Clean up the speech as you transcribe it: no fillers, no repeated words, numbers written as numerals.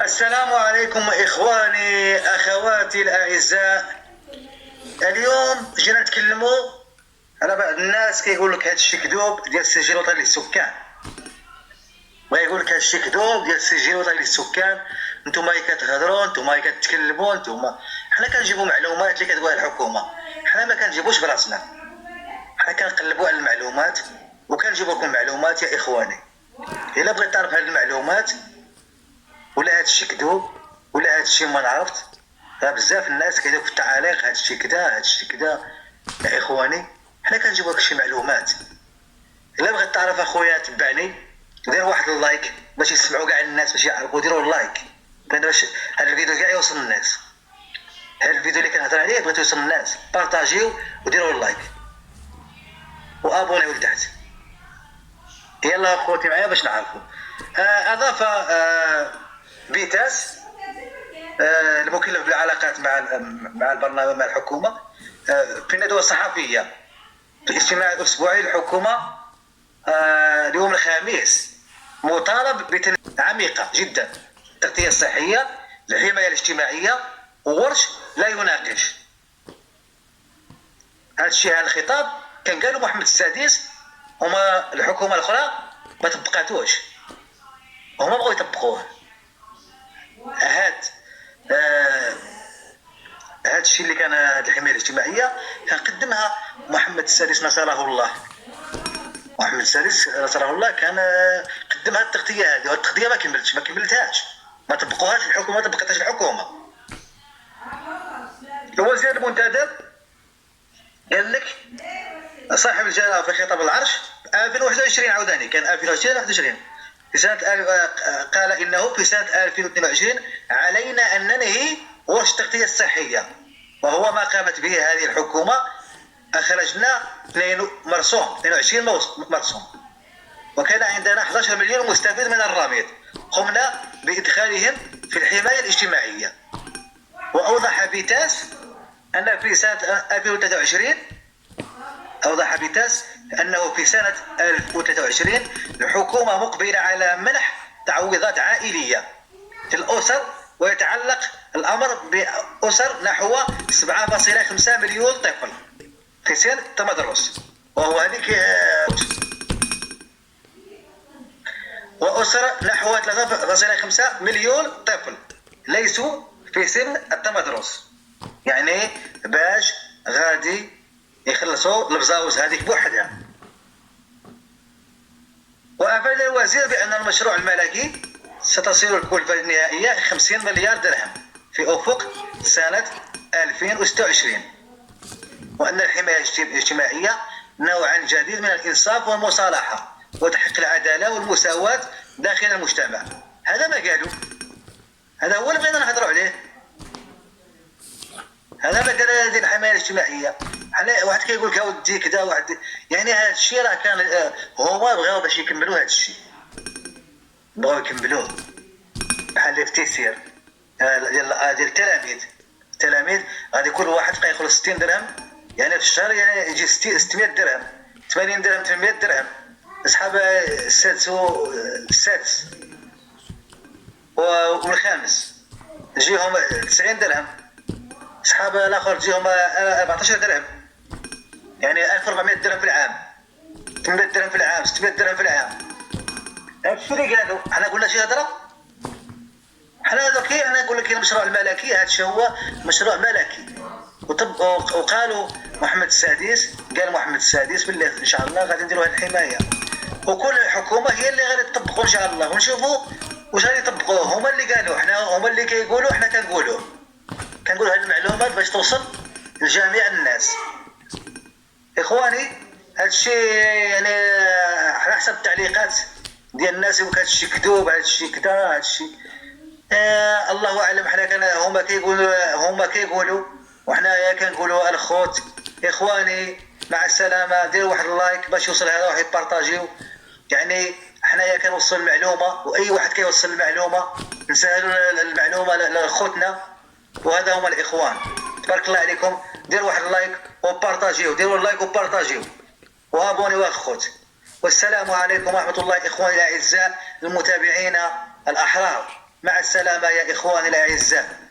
السلام عليكم إخواني أخواتي الأعزاء. اليوم جينا نتكلموا على بعض الناس كيقول لك هذا الشيء كذوب ديال السجل الوطني للسكان، ويقول لك هذا الشيء كذوب ديال السجل الوطني للسكان. نتوما كتهضروا، نتوما كتكلموا، نتوما حنا كنجيبوا معلومات اللي كتقولها الحكومه، حنا ما كنجيبوش براسنا، حنا كنقلبوا على المعلومات وكنجيبوا لكم معلومات يا إخواني. إلا بغيت تعرف هذه المعلومات ولا هذا الشيء كذوب ولا هذا الشيء ما عرفت، راه بزاف الناس كيديروا في التعاليق هذا الشيء كذا هذا الشيء كذا. يا اخواني حنا كنجيبوا لك شي معلومات. الا بغيت تعرف اخويا تبعني، دير واحد اللايك باش يسمعوا كاع الناس، باش يعرفوا. ديروا اللايك باش هذا الفيديو كاع يوصل للناس. هذا الفيديو اللي كنهضر عليه بغيتو يوصل للناس، بارطاجيو وديروا اللايك وابونيو لتحت. يلا اخوتي معايا باش نعرفوا. اضاف بيتاس المكلف بالعلاقات مع البرنامج مع الحكومه في الندوه الصحفيه في الاجتماع الاسبوعي للحكومه اليوم الخميس، مطالب عميقه جدا التغطيه الصحيه، الحمايه الاجتماعيه، وورش لا يناقش. هذا الشيء، هذا الخطاب كان قالوا محمد السادس، وما الحكومه الاخرى ما طبقاتوش، هما بغاو يطبقوه. هذا الشيء اللي كان الحمايه الاجتماعيه كان قدمها محمد السادس نصره الله. محمد السادس نصره الله كان قدمها التغطيه هذه، والتغطيه ما كملتهاش، ما طبقوهاش الحكومه، ما طبقتهاش الحكومه. الوزير المنتدب قال لك صاحب الجلاله في خطاب العرش 2021 عاوداني، كان 2020 21 في سنة قال إنه في سنة 2022 علينا أن ننهي ورش التغطية الصحية، وهو ما قامت به هذه الحكومة. أخرجنا 22 مرسوم، وكان عندنا 11 مليون مستفيد من الرامد، قمنا بإدخالهم في الحماية الاجتماعية. وأوضح بيتاس أن في سنة 2023 أوضح بيتاس أنه في سنة 2023 الحكومة مقبلة على منح تعويضات عائلية للأسر، ويتعلق الأمر بأسر نحو 7.5 مليون طفل في سن التمدرس، وهو هذيك، وأسر نحو 3.5 مليون طفل ليسوا في سن التمدرس، يعني باش غادي يخلصوا البزاوز هذيك بوحدها. وأفاد الوزير بأن المشروع الملكي ستصل الكلفة النهائية 50 مليار درهم في أفق سنة 2026، وأن الحماية الاجتماعية نوعا جديد من الإنصاف والمصالحة وتحقيق العدالة والمساواة داخل المجتمع. هذا ما قالوا، هذا هو اللي بغينا نهضروا عليه، هذا ما قال هذه الحماية الاجتماعية. واحد كيقول لك اودي كذا، واحد يعني هذا الشيء راه كان هما بغاو باش يكملوا هذا الشيء، بغاو يكملوه بحال اللي في تيسير ديال التلاميذ غادي كل واحد بقى ياخذ 60 درهم، يعني في الشهر يعني يجي 600 درهم 80 درهم 800 درهم. اصحاب السادس والخامس يجيهم 90 درهم، اصحاب الاخر يجيهم 14 درهم، يعني 1400 درهم في العام، 800 درهم في العام، 600 درهم في العام. هادشي اللي قالوا. حنا قلنا شي هضره، حنا دوكي انا نقول لك المشروع الملكي، هادشي هو مشروع ملكي. وقالوا محمد السادس، قال محمد السادس بالله ان شاء الله غادي نديروا هذه الحمايه، وكل حكومه هي اللي غادي تطبقوا ان شاء الله، ونشوفوا واش غادي يطبقوه. هما اللي قالوا، حنا هما اللي كيقولوا، حنا كنقولوا هذه المعلومات باش توصل لجميع الناس. اخواني هذا الشيء يعني على حسب التعليقات ديال الناس يقول هذا الشيء كذوب، هذا الشيء كذا، هذا الشيء الله اعلم. حنا كان هما كيقولوا وحنا كنقولوا الخوت. اخواني مع السلامه، ديروا واحد اللايك باش يوصل هذا، واحد يبارطاجيو، يعني حنايا كنوصل المعلومه، واي واحد كيوصل المعلومه نسهلوا المعلومه لخوتنا، وهذا هما الاخوان. تبارك الله عليكم، ديروا واحد اللايك وبارطاجيو، ديروا اللايك وبارطاجيو وابونيو اخوت. والسلام عليكم ورحمه الله اخواني الاعزاء المتابعين الاحرار. مع السلامة يا إخواني الأعزاء.